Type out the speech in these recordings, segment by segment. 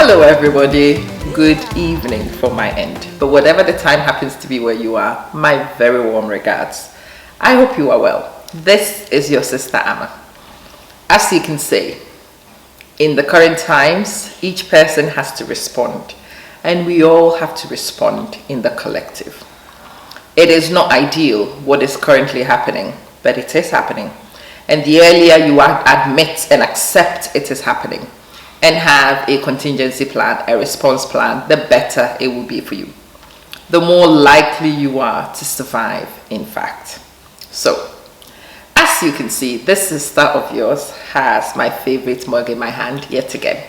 Hello everybody, good evening from my end, but whatever the time happens to be where you are, my very warm regards. I hope you are well. This is your sister Amma. As you can see, in the current times, each person has to respond, and we all have to respond in the collective. It is not ideal what is currently happening, but it is happening. And the earlier you admit and accept it is happening, and have a contingency plan, a response plan, the better it will be for you. The more likely you are to survive, in fact. So, as you can see, this sister of yours has my favorite mug in my hand yet again.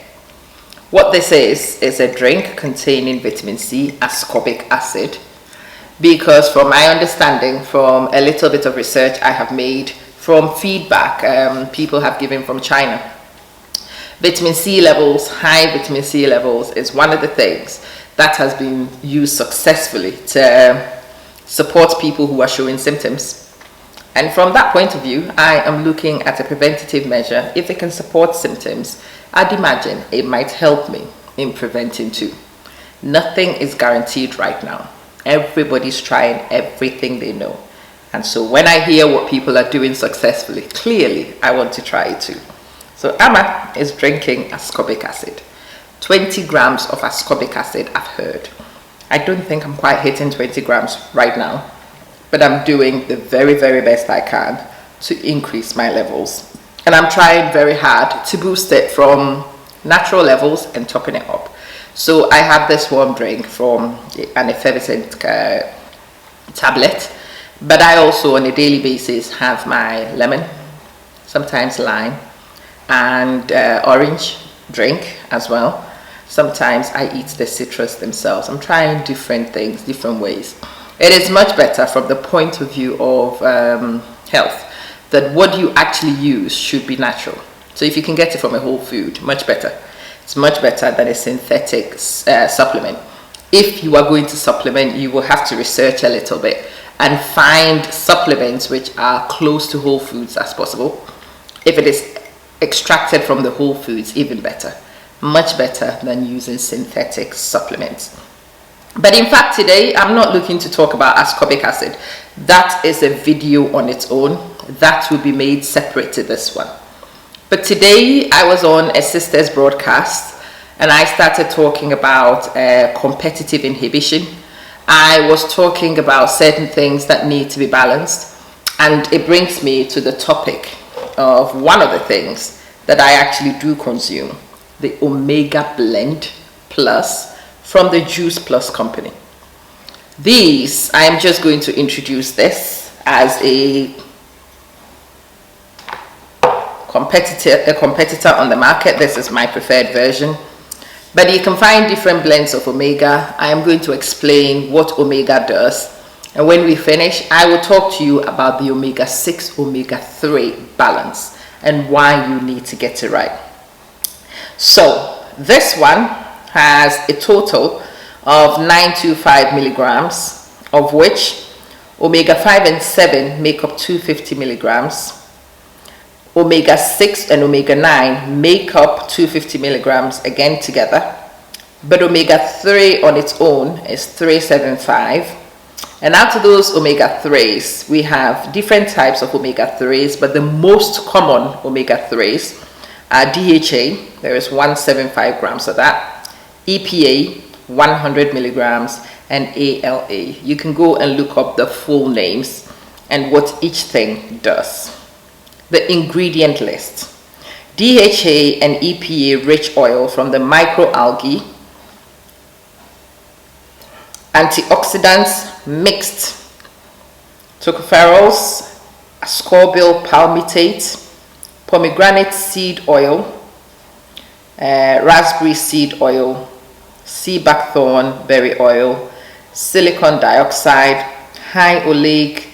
What this is a drink containing vitamin C, ascorbic acid, because from my understanding, from a little bit of research I have made, from feedback people have given from China, vitamin C levels, high vitamin C levels is one of the things that has been used successfully to support people who are showing symptoms. And from that point of view, I am looking at a preventative measure. If it can support symptoms, I'd imagine it might help me in preventing too. Nothing is guaranteed right now. Everybody's trying everything they know. And so when I hear what people are doing successfully, clearly I want to try it too. So Amma is drinking ascorbic acid. 20 grams of ascorbic acid, I've heard. I don't think I'm quite hitting 20 grams right now, but I'm doing the very, very best I can to increase my levels. And I'm trying very hard to boost it from natural levels and topping it up. So I have this warm drink from an effervescent tablet, but I also on a daily basis have my lemon, sometimes lime, and orange drink as well. Sometimes I eat the citrus themselves. I'm trying different things, different ways. It is much better from the point of view of health, that what you actually use should be natural. So if you can get it from a whole food, much better. It's much better than a synthetic supplement. If you are going to supplement, you will have to research a little bit and find supplements which are close to whole foods as possible. If it is extracted from the whole foods, even better. Much better than using synthetic supplements. But in fact today I'm not looking to talk about ascorbic acid. That is a video on its own that will be made separate to this one. But today I was on a sister's broadcast and I started talking about competitive inhibition. I was talking about certain things that need to be balanced, and it brings me to the topic of one of the things that I actually do consume, the Omega Blend Plus from the Juice Plus company. These, I am just going to introduce this as a competitor on the market. This is my preferred version, but you can find different blends of Omega. I am going to explain what Omega does, and when we finish I will talk to you about the omega-6 omega-3 balance and why you need to get it right. So this one has a total of 925 milligrams, of which omega-5 and 7 make up 250 milligrams. Omega-6 and omega-9 make up 250 milligrams again together, but omega-3 on its own is 375. And out of those omega-3s, we have different types of omega-3s, but the most common omega-3s are DHA, there is 175 grams of that, EPA, 100 milligrams, and ALA. You can go and look up the full names and what each thing does. The ingredient list: DHA and EPA rich oil from the microalgae, antioxidants mixed, tocopherols, ascorbyl palmitate, pomegranate seed oil, raspberry seed oil, sea buckthorn berry oil, silicon dioxide, high oleic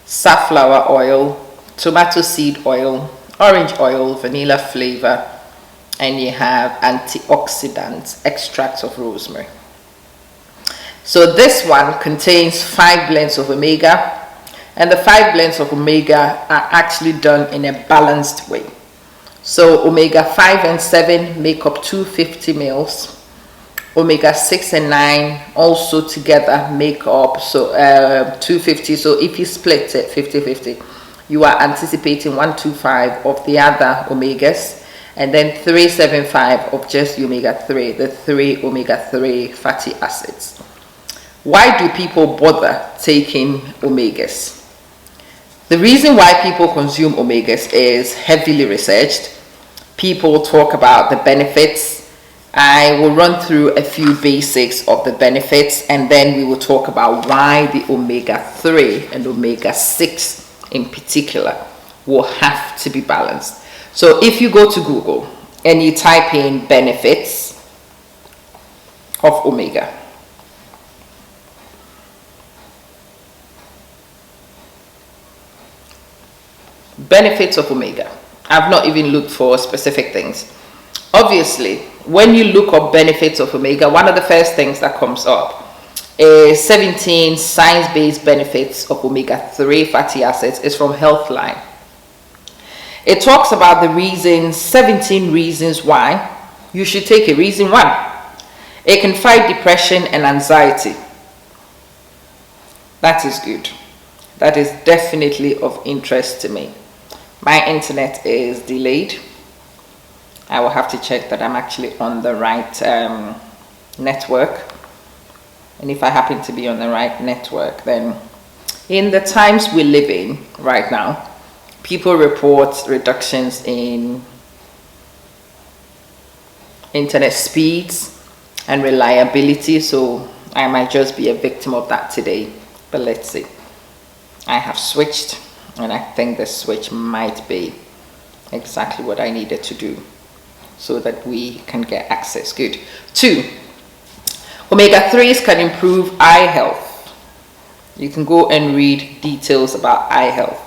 safflower oil, tomato seed oil, orange oil, vanilla flavor, and you have antioxidants, extract of rosemary. So this one contains 5 blends of omega, and the 5 blends of omega are actually done in a balanced way. So omega 5 and 7 make up 250 mils. Omega 6 and 9 also together make up 250. So if you split it 50-50, you are anticipating 125 of the other omegas, and then 375 of just the omega-3, the 3 omega-3 fatty acids. Why do people bother taking omegas? The reason why people consume omegas is heavily researched. People talk about the benefits. I will run through a few basics of the benefits, and then we will talk about why the omega-3 and omega-6 in particular will have to be balanced. So if you go to Google and you type in benefits of omega, benefits of omega, I've not even looked for specific things. Obviously, when you look up benefits of omega, one of the first things that comes up is 17 science-based benefits of omega-3 fatty acids. Is from Healthline. It talks about the reasons, 17 reasons why you should take it. Reason 1, it can fight depression and anxiety. That is good. That is definitely of interest to me. My internet is delayed. I will have to check that I'm actually on the right network. And if I happen to be on the right network, then in the times we live in right now, people report reductions in internet speeds and reliability. So I might just be a victim of that today. But let's see. I have switched, and I think the switch might be exactly what I needed to do so that we can get access. Good. 2, omega-3s can improve eye health. You can go and read details about eye health.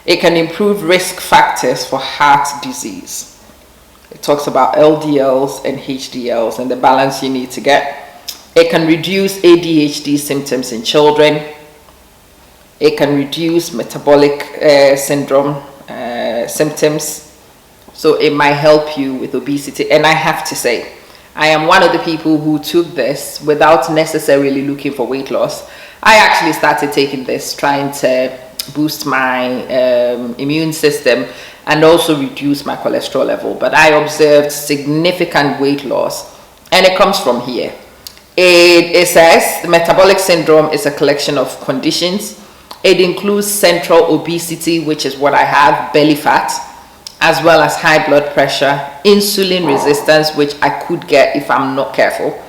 It can improve risk factors for heart disease. It talks about LDLs and HDLs and the balance you need to get. It can reduce ADHD symptoms in children. It can reduce metabolic syndrome symptoms. So it might help you with obesity. And I have to say, I am one of the people who took this without necessarily looking for weight loss. I actually started taking this trying to boost my immune system and also reduce my cholesterol level. But I observed significant weight loss, and it comes from here. It says the metabolic syndrome is a collection of conditions. It includes central obesity, which is what I have, belly fat, as well as high blood pressure, insulin resistance, which I could get if I'm not careful,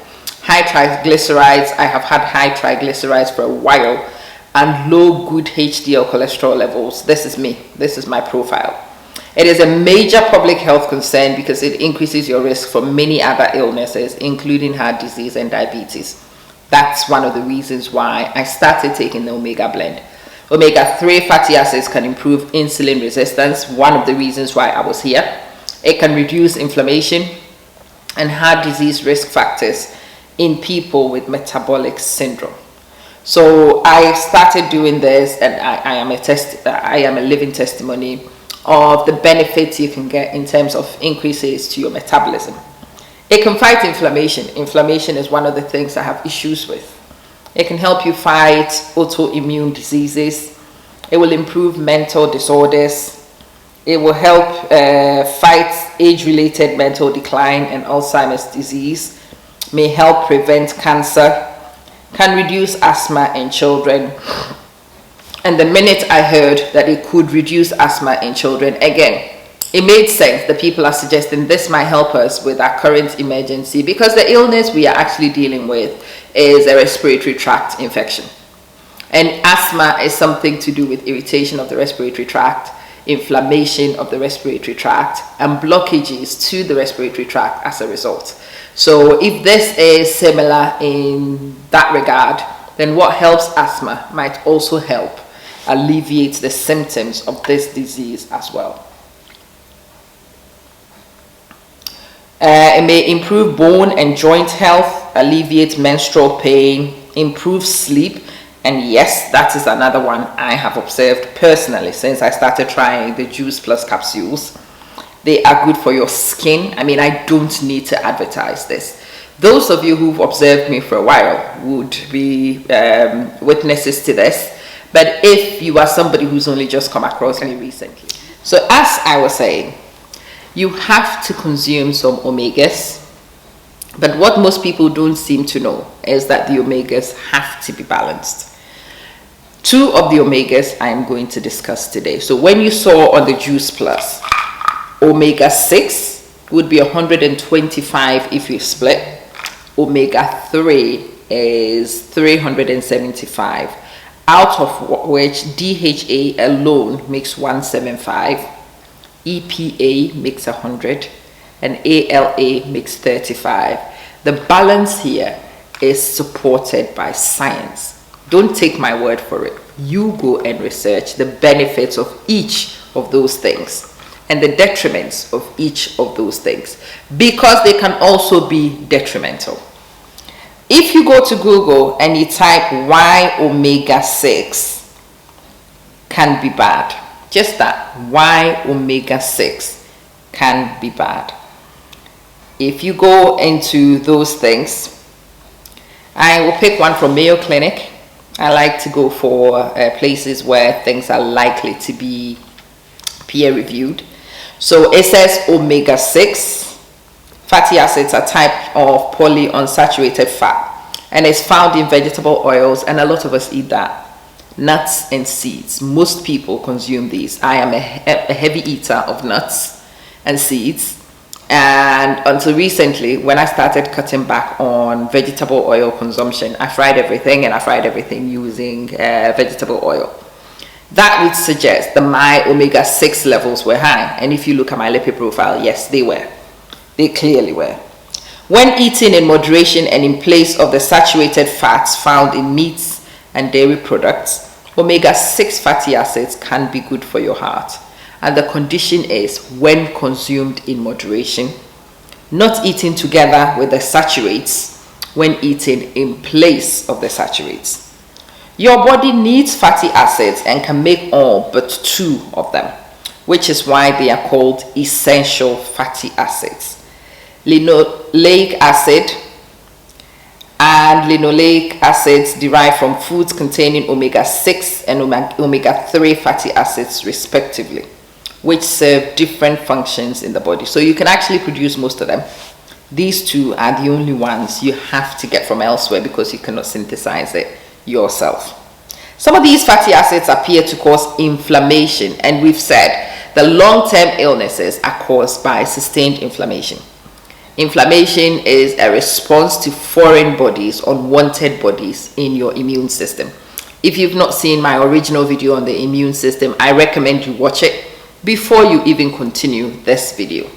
high triglycerides. I have had high triglycerides for a while, and low good HDL cholesterol levels. This is me. This is my profile. It is a major public health concern because it increases your risk for many other illnesses, including heart disease and diabetes. That's one of the reasons why I started taking the omega blend. Omega-3 fatty acids can improve insulin resistance, one of the reasons why I was here. It can reduce inflammation and heart disease risk factors in people with metabolic syndrome. So I started doing this, and I am a living testimony of the benefits you can get in terms of increases to your metabolism. It can fight inflammation. Inflammation is one of the things I have issues with. It can help you fight autoimmune diseases. It will improve mental disorders. It will help fight age-related mental decline and Alzheimer's disease. May help prevent cancer. Can reduce asthma in children. And the minute I heard that it could reduce asthma in children, again, it made sense that people are suggesting this might help us with our current emergency, because the illness we are actually dealing with is a respiratory tract infection. And asthma is something to do with irritation of the respiratory tract, inflammation of the respiratory tract, and blockages to the respiratory tract as a result. So if this is similar in that regard, then what helps asthma might also help alleviate the symptoms of this disease as well. It may improve bone and joint health, alleviate menstrual pain, improve sleep, and yes, that is another one I have observed personally since I started trying the juice plus capsules. They are good for your skin. I mean, I don't need to advertise this. Those of you who've observed me for a while would be witnesses to this. But if you are somebody who's only just come across me recently. So as I was saying, you have to consume some omegas. But what most people don't seem to know is that the omegas have to be balanced. 2 of the omegas I am going to discuss today. So when you saw on the Juice Plus, omega-6 would be 125 if you split. Omega-3 is 375, out of which DHA alone makes 175, EPA makes 100, and ALA makes 35. The balance here is supported by science. Don't take my word for it. You go and research the benefits of each of those things and the detriments of each of those things, because they can also be detrimental. If you go to Google and you type why omega-6 can be bad, just that, why omega-6 can be bad. If you go into those things, I will pick one from Mayo Clinic. I like to go for places where things are likely to be peer reviewed. So it says omega-6 fatty acids are type of polyunsaturated fat, and it's found in vegetable oils, and a lot of us eat that. Nuts and seeds, most people consume these. I am a heavy eater of nuts and seeds, and until recently, when I started cutting back on vegetable oil consumption, I fried everything, and I fried everything using vegetable oil. That would suggest that my omega-6 levels were high, and if you look at my lipid profile, yes, they were. They clearly were. When eaten in moderation and in place of the saturated fats found in meats and dairy products, omega-6 fatty acids can be good for your heart. And the condition is when consumed in moderation, not eaten together with the saturates, when eaten in place of the saturates. Your body needs fatty acids and can make all but 2 of them, which is why they are called essential fatty acids. Linoleic acid and linoleic acids derived from foods containing omega-6 and omega-3 fatty acids respectively, which serve different functions in the body. So you can actually produce most of them. These 2 are the only ones you have to get from elsewhere because you cannot synthesize it yourself. Some of these fatty acids appear to cause inflammation, and we've said the long-term illnesses are caused by sustained inflammation. Inflammation is a response to foreign bodies, unwanted bodies in your immune system. If you've not seen my original video on the immune system, I recommend you watch it before you even continue this video.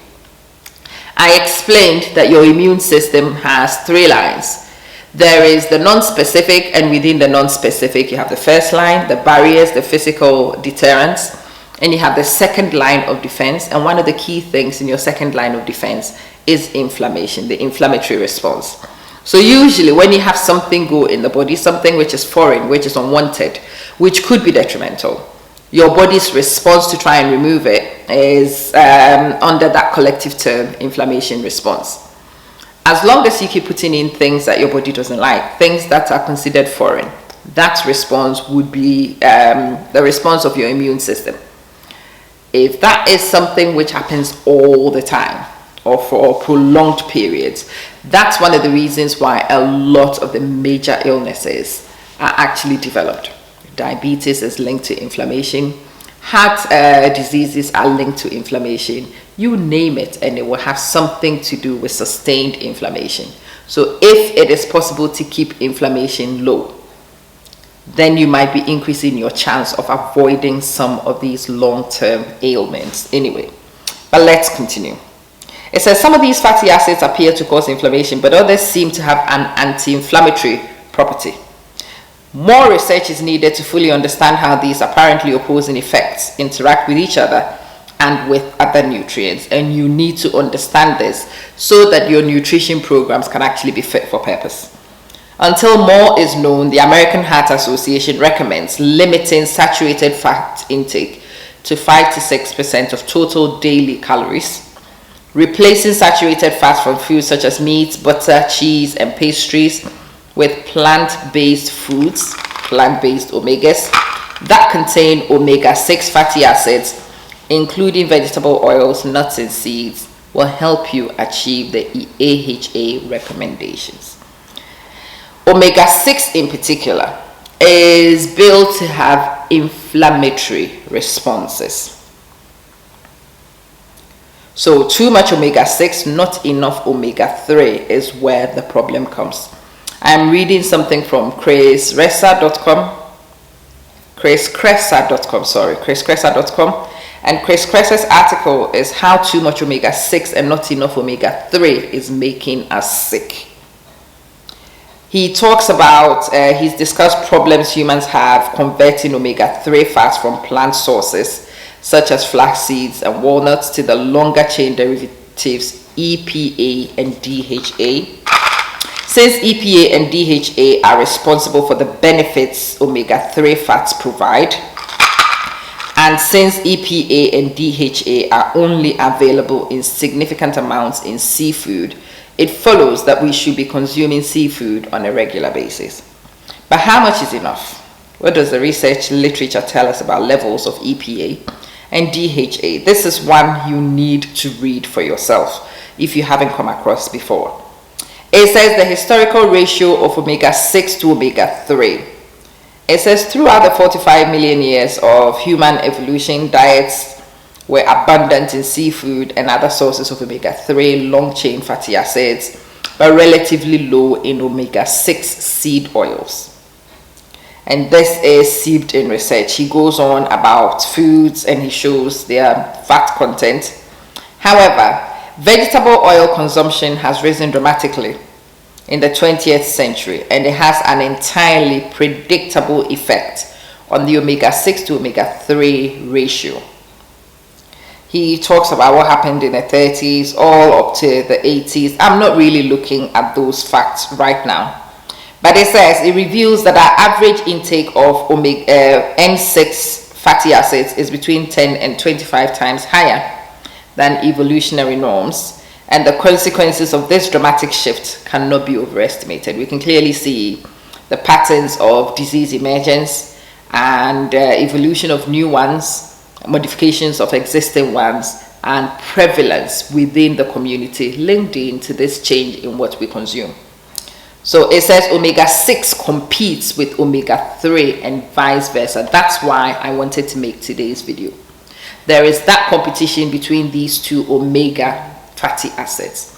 I explained that your immune system has 3 lines. There is the non-specific, and within the non-specific you have the first line, the barriers, the physical deterrents, and you have the second line of defense. And one of the key things in your second line of defense is inflammation, the inflammatory response. So usually when you have something go in the body, something which is foreign, which is unwanted, which could be detrimental, your body's response to try and remove it is under that collective term, inflammation response. As long as you keep putting in things that your body doesn't like, things that are considered foreign, that response would be the response of your immune system. If that is something which happens all the time or for prolonged periods, that's one of the reasons why a lot of the major illnesses are actually developed. Diabetes is linked to inflammation. Heart diseases are linked to inflammation. You name it, and it will have something to do with sustained inflammation. So if it is possible to keep inflammation low, then you might be increasing your chance of avoiding some of these long-term ailments anyway. But let's continue. It says some of these fatty acids appear to cause inflammation, but others seem to have an anti-inflammatory property. More research is needed to fully understand how these apparently opposing effects interact with each other and with other nutrients, and you need to understand this so that your nutrition programs can actually be fit for purpose. Until more is known, the American Heart Association recommends limiting saturated fat intake to 5 to 6% of total daily calories. Replacing saturated fats from foods such as meat, butter, cheese, and pastries with plant-based foods, plant-based omegas, that contain omega-6 fatty acids, including vegetable oils, nuts, and seeds, will help you achieve the AHA recommendations. Omega-6 in particular is built to have inflammatory responses. So too much omega-6, not enough omega-3 is where the problem comes. I'm reading something from chriscressa.com, and Chris Cressa's article is how too much omega-6 and not enough omega-3 is making us sick. He talks about, he's discussed problems humans have converting omega-3 fats from plant sources such as flax seeds and walnuts to the longer chain derivatives EPA and DHA. Since EPA and DHA are responsible for the benefits omega-3 fats provide, and since EPA and DHA are only available in significant amounts in seafood, it follows that we should be consuming seafood on a regular basis. But how much is enough? What does the research literature tell us about levels of EPA and DHA? This is one you need to read for yourself if you haven't come across before. It says the historical ratio of omega-6 to omega-3. It says throughout the 45 million years of human evolution, diets were abundant in seafood and other sources of omega-3 long-chain fatty acids, but relatively low in omega-6 seed oils. And this is seeped in research. He goes on about foods and he shows their fat content. However, vegetable oil consumption has risen dramatically in the 20th century, and it has an entirely predictable effect on the omega-6 to omega-3 ratio. He talks about what happened in the 30s all up to the 80s. I'm not really looking at those facts right now. But it says, it reveals that our average intake of N6 fatty acids is between 10 and 25 times higher than evolutionary norms. And the consequences of this dramatic shift cannot be overestimated. We can clearly see the patterns of disease emergence and evolution of new ones, modifications of existing ones, and prevalence within the community linked into this change in what we consume. So it says omega-6 competes with omega-3 and vice versa. That's why I wanted to make today's video. There is that competition between these two omega fatty acids.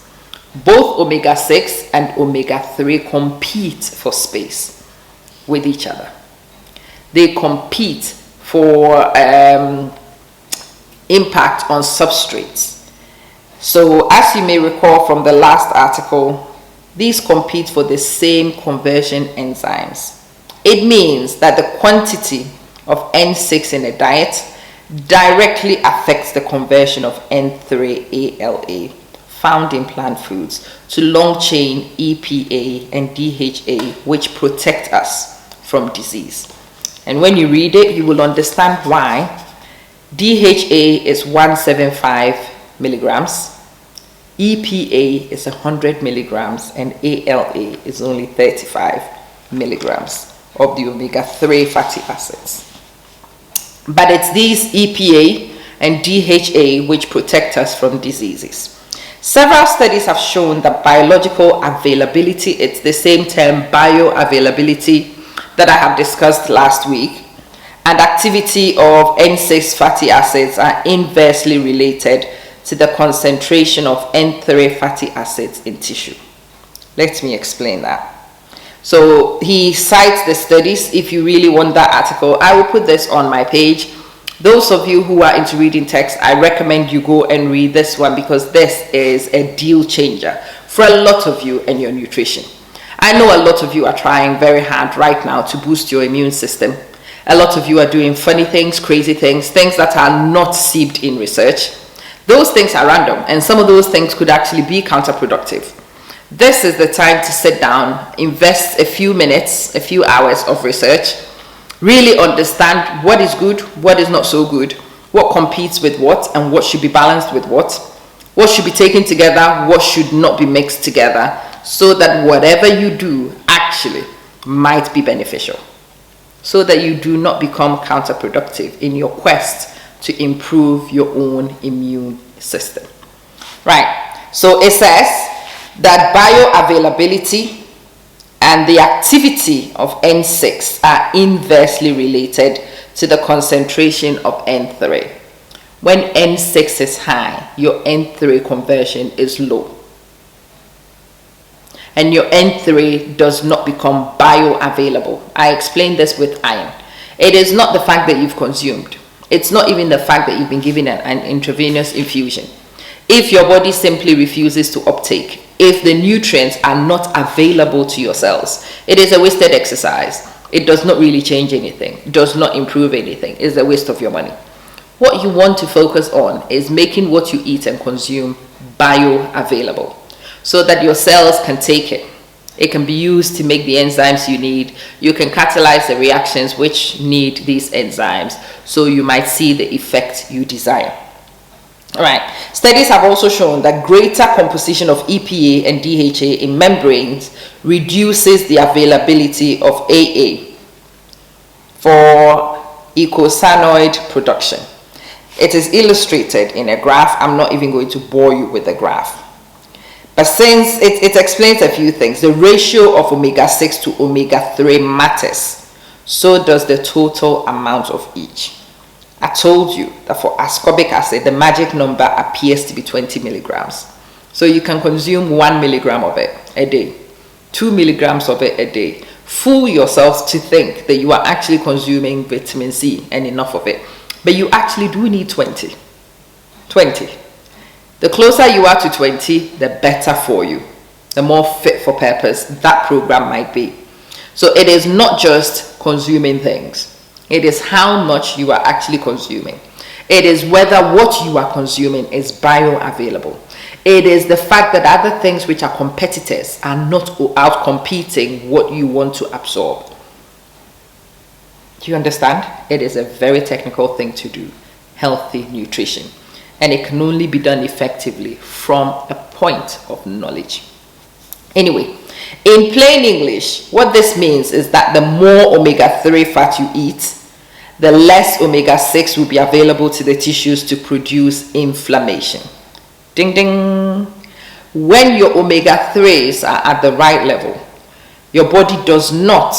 Both omega-6 and omega-3 compete for space with each other. They compete for impact on substrates. So as you may recall from the last article, these compete for the same conversion enzymes. It means that the quantity of N6 in a diet directly affects the conversion of N3-ALA found in plant foods to long-chain EPA and DHA, which protect us from disease. And when you read it, you will understand why DHA is 175 milligrams, EPA is 100 milligrams, and ALA is only 35 milligrams of the omega-3 fatty acids. But it's these EPA and DHA which protect us from diseases. Several studies have shown that biological availability, it's the same term bioavailability that I have discussed last week, and activity of N6 fatty acids are inversely related to the concentration of N3 fatty acids in tissue. Let me explain that. So he cites the studies. If you really want that article, I will put this on my page. Those of you who are into reading text, I recommend you go and read this one because this is a deal changer for a lot of you and your nutrition. I know a lot of you are trying very hard right now to boost your immune system. A lot of you are doing funny things, crazy things, things that are not seeped in research. Those things are random, and some of those things could actually be counterproductive. This is the time to sit down, invest a few minutes, a few hours of research, really understand what is good, what is not so good, what competes with what, and what should be balanced with what should be taken together, what should not be mixed together, so that whatever you do actually might be beneficial, so that you do not become counterproductive in your quest to improve your own immune system. Right, so it says that bioavailability and the activity of N6 are inversely related to the concentration of N3. When N6 is high, your N3 conversion is low, and your N3 does not become bioavailable. I explained this with iron. It is not the fact that you've consumed. It's not even the fact that you've been given an intravenous infusion. If your body simply refuses to uptake, if the nutrients are not available to your cells, it is a wasted exercise. It does not really change anything, does not improve anything. It's a waste of your money. What you want to focus on is making what you eat and consume bioavailable, so that your cells can take it. It can be used to make the enzymes you need. You can catalyze the reactions which need these enzymes, so you might see the effect you desire. All right. Studies have also shown that greater composition of EPA and DHA in membranes reduces the availability of AA for eicosanoid production. It is illustrated in a graph. I'm not even going to bore you with the graph. But since it explains a few things, the ratio of omega-6 to omega-3 matters. So does the total amount of each. I told you that for ascorbic acid, the magic number appears to be 20 milligrams. So you can consume 1 milligram of it a day, 2 milligrams of it a day. Fool yourself to think that you are actually consuming vitamin C and enough of it. But you actually do need 20. The closer you are to 20, the better for you. The more fit for purpose that program might be. So it is not just consuming things. It is how much you are actually consuming. It is whether what you are consuming is bioavailable. It is the fact that other things which are competitors are not out competing what you want to absorb. Do you understand? It is a very technical thing to do. Healthy nutrition. And it can only be done effectively from a point of knowledge. Anyway, in plain English, what this means is that the more omega-3 fat you eat, the less omega-6 will be available to the tissues to produce inflammation. Ding ding. When your omega-3s are at the right level, your body does not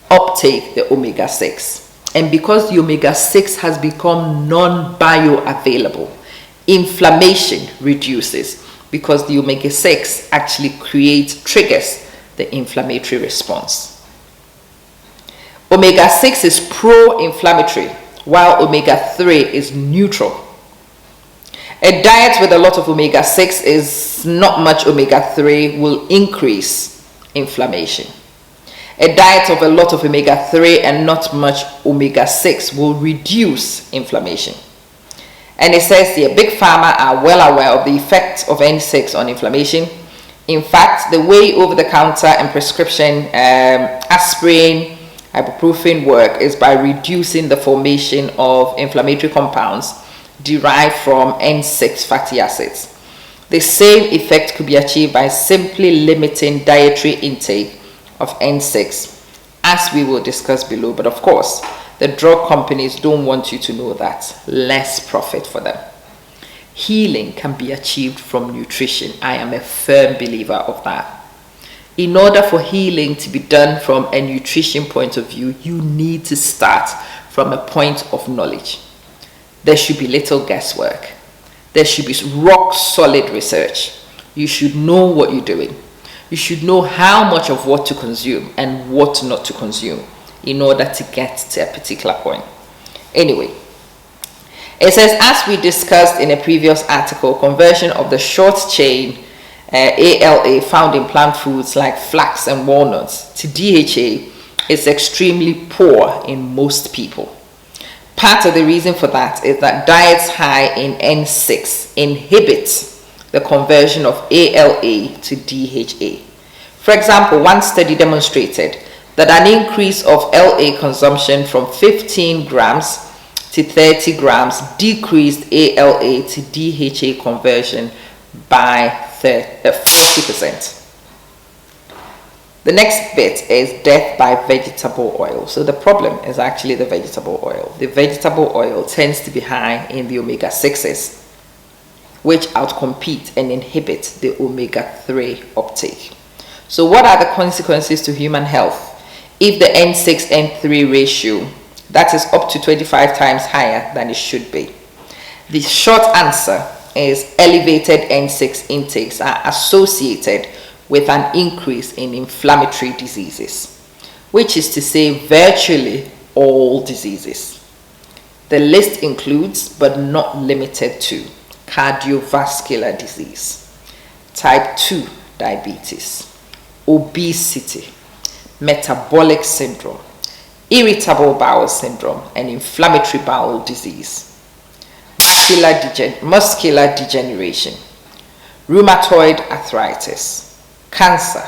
uptake the omega-6. And because the omega-6 has become non-bioavailable, inflammation reduces, because the omega-6 actually triggers the inflammatory response. Omega-6 is pro-inflammatory, while omega-3 is neutral. A diet with a lot of omega-6 is not much omega-3 will increase inflammation. A diet of a lot of omega-3 and not much omega-6 will reduce inflammation. And it says the big pharma are well aware of the effect of N6 on inflammation. In fact, the way over-the-counter and prescription aspirin, ibuprofen work is by reducing the formation of inflammatory compounds derived from N6 fatty acids. The same effect could be achieved by simply limiting dietary intake of N6, as we will discuss below. But of course, the drug companies don't want you to know that. Less profit for them. Healing can be achieved from nutrition. I am a firm believer of that. In order for healing to be done from a nutrition point of view, you need to start from a point of knowledge. There should be little guesswork. There should be rock solid research. You should know what you're doing. You should know how much of what to consume and what not to consume in order to get to a particular point. Anyway, it says, as we discussed in a previous article, conversion of the short chain ALA found in plant foods like flax and walnuts to DHA is extremely poor in most people. Part of the reason for that is that diets high in N6 inhibit the conversion of ALA to DHA. For example, one study demonstrated that an increase of LA consumption from 15 grams to 30 grams decreased ALA to DHA conversion by 40%. The next bit is death by vegetable oil. So the problem is actually the vegetable oil. The vegetable oil tends to be high in the omega-6s, which outcompete and inhibit the omega-3 uptake. So what are the consequences to human health if the N6-N3 ratio, that is up to 25 times higher than it should be? The short answer is elevated N6 intakes are associated with an increase in inflammatory diseases, which is to say virtually all diseases. The list includes, but not limited to, cardiovascular disease, type 2 diabetes, obesity, metabolic syndrome, irritable bowel syndrome, and inflammatory bowel disease, muscular degeneration, rheumatoid arthritis, cancer,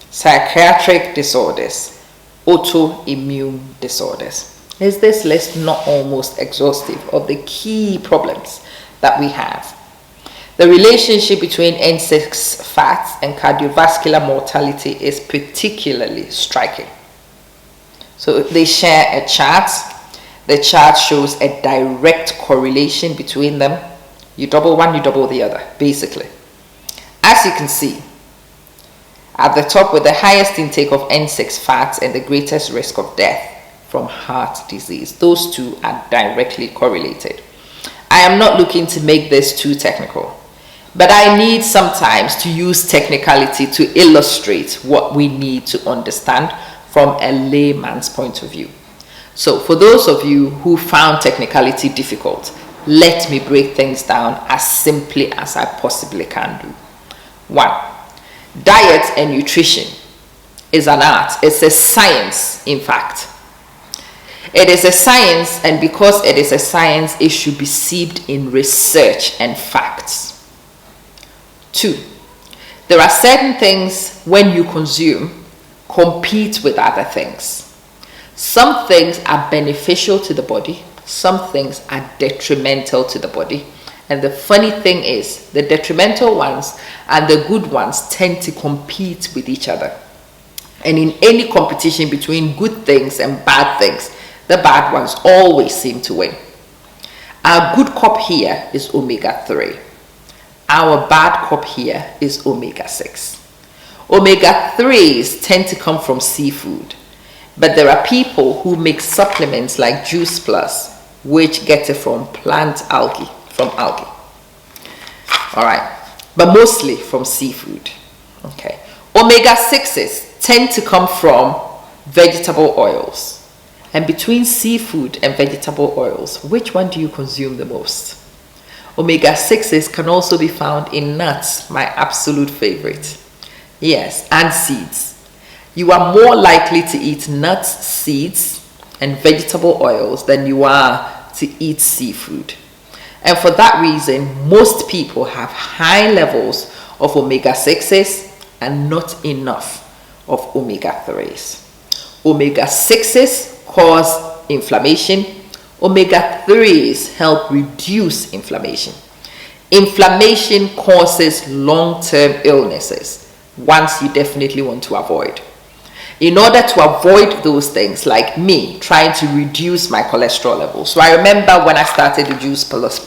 psychiatric disorders, autoimmune disorders. Is this list not almost exhaustive of the key problems that we have? The relationship between N6 fats and cardiovascular mortality is particularly striking. So they share a chart. The chart shows a direct correlation between them. You double one, you double the other, basically. As you can see, at the top with the highest intake of N6 fats and the greatest risk of death from heart disease. Those two are directly correlated. I am not looking to make this too technical, but I need sometimes to use technicality to illustrate what we need to understand from a layman's point of view. So for those of you who found technicality difficult, let me break things down as simply as I possibly can do. 1. Diet and nutrition is an art. It's a science, in fact. It is a science, and because it is a science, it should be steeped in research and facts. 2. There are certain things when you consume compete with other things. Some things are beneficial to the body, some things are detrimental to the body. And the funny thing is, the detrimental ones and the good ones tend to compete with each other. And in any competition between good things and bad things, the bad ones always seem to win. Our good cop here is omega-3. Our bad cop here is omega-6. Omega-3s tend to come from seafood, but there are people who make supplements like Juice Plus, which get it from plant algae. All right, but mostly from seafood. Okay, omega-6s tend to come from vegetable oils, and between seafood and vegetable oils, which one do you consume the most? Omega-6s can also be found in nuts, my absolute favorite. Yes, and seeds. You are more likely to eat nuts, seeds, and vegetable oils than you are to eat seafood. And for that reason, most people have high levels of omega-6s and not enough of omega-3s. Omega-6s cause inflammation. Omega-3s help reduce inflammation. Inflammation causes long-term illnesses, ones you definitely want to avoid. In order to avoid those things, like me trying to reduce my cholesterol levels. So I remember when I started the Juice Plus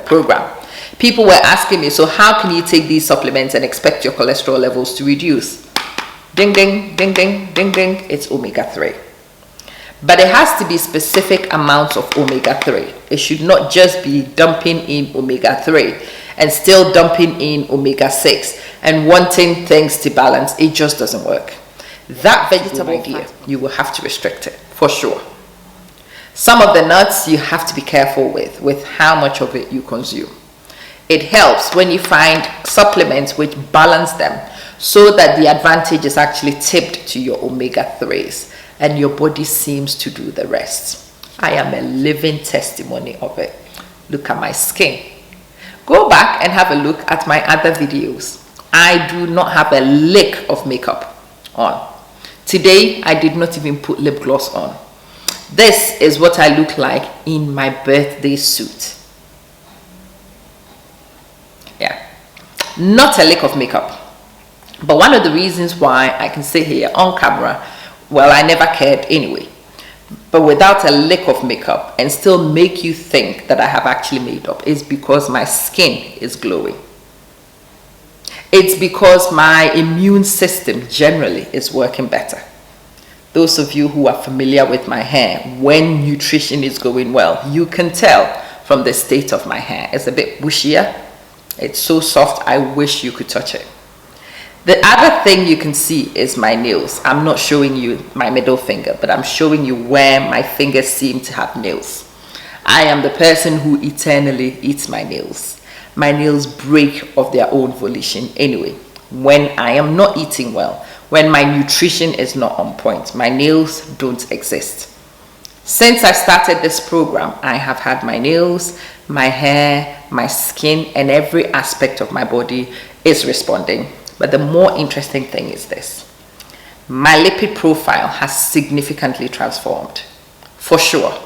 program, people were asking me, so how can you take these supplements and expect your cholesterol levels to reduce? Ding, ding, ding, ding, ding, ding, it's omega-3. But it has to be specific amounts of omega-3. It should not just be dumping in omega-3 and still dumping in omega-6 and wanting things to balance. It just doesn't work. That vegetable idea, you will have to restrict it for sure. Some of the nuts you have to be careful with how much of it you consume. It helps when you find supplements which balance them so that the advantage is actually tipped to your omega-3s and your body seems to do the rest. I am a living testimony of it. Look at my skin. Go back and have a look at my other videos. I do not have a lick of makeup on. Today, I did not even put lip gloss on. This is what I look like in my birthday suit. Yeah, not a lick of makeup. But one of the reasons why I can sit here on camera, well, I never cared anyway, but without a lick of makeup and still make you think that I have actually made up, is because my skin is glowing. It's because my immune system generally is working better. Those of you who are familiar with my hair, when nutrition is going well, you can tell from the state of my hair. It's a bit bushier. It's so soft, I wish you could touch it. The other thing you can see is my nails. I'm not showing you my middle finger, but I'm showing you where my fingers seem to have nails. I am the person who eternally eats my nails. My nails break of their own volition anyway. When I am not eating well, when my nutrition is not on point, my nails don't exist. Since I started this program, I have had my nails, my hair, my skin, and every aspect of my body is responding. But the more interesting thing is this. My lipid profile has significantly transformed. For sure.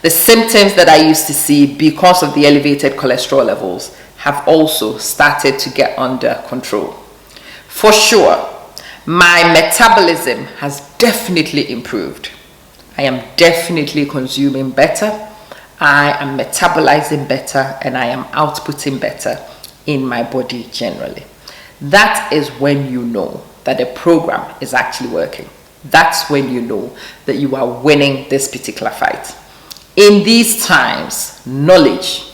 The symptoms that I used to see because of the elevated cholesterol levels have also started to get under control. For sure, my metabolism has definitely improved. I am definitely consuming better. I am metabolizing better, and I am outputting better in my body generally. That is when you know that the program is actually working. That's when you know that you are winning this particular fight. In these times, knowledge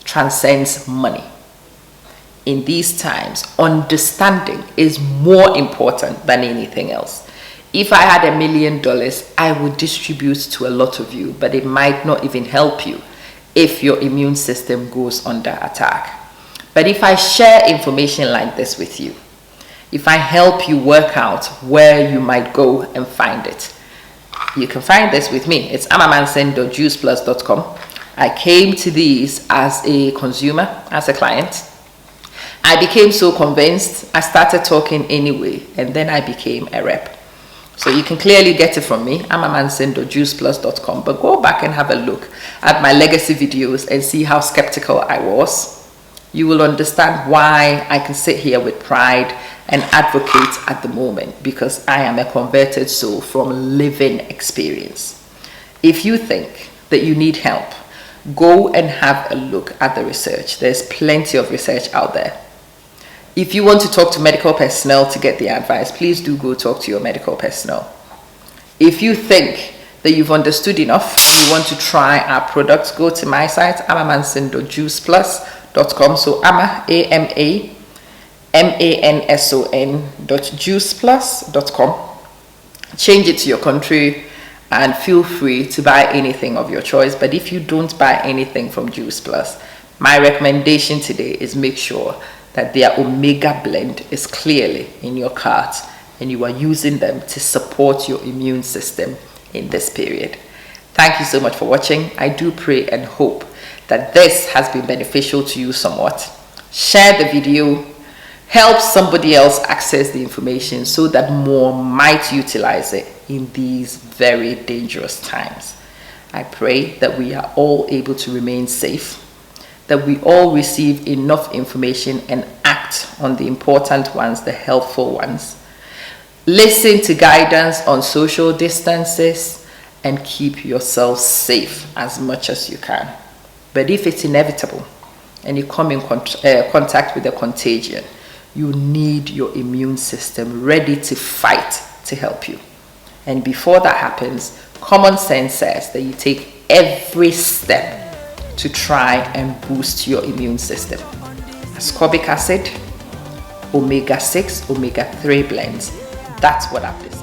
transcends money. In these times, understanding is more important than anything else. If I had $1 million, I would distribute to a lot of you, but it might not even help you if your immune system goes under attack. But if I share information like this with you, if I help you work out where you might go and find it, you can find this with me. It's amamansen.juiceplus.com. I came to these as a consumer, as a client. I became so convinced, I started talking anyway, and then I became a rep. So you can clearly get it from me, amamansen.juiceplus.com. But go back and have a look at my legacy videos and see how skeptical I was. You will understand why I can sit here with pride and advocate at the moment, because I am a converted soul from living experience. If you think that you need help, go and have a look at the research. There's plenty of research out there. If you want to talk to medical personnel to get the advice, please do go talk to your medical personnel. If you think that you've understood enough and you want to try our products, go to my site, amamansen.juiceplus.com. So amamanson.juiceplus.com. Change it to your country and feel free to buy anything of your choice. But if you don't buy anything from Juice Plus, my recommendation today is make sure that their Omega blend is clearly in your cart and you are using them to support your immune system in this period. Thank you so much for watching. I do pray and hope that this has been beneficial to you somewhat. Share the video, help somebody else access the information so that more might utilize it in these very dangerous times. I pray that we are all able to remain safe, that we all receive enough information and act on the important ones, the helpful ones. Listen to guidance on social distances and keep yourself safe as much as you can. But if it's inevitable and you come in contact with a contagion, you need your immune system ready to fight to help you. And before that happens, common sense says that you take every step to try and boost your immune system. Ascorbic acid, omega-6, omega-3 blends, that's what I've decided.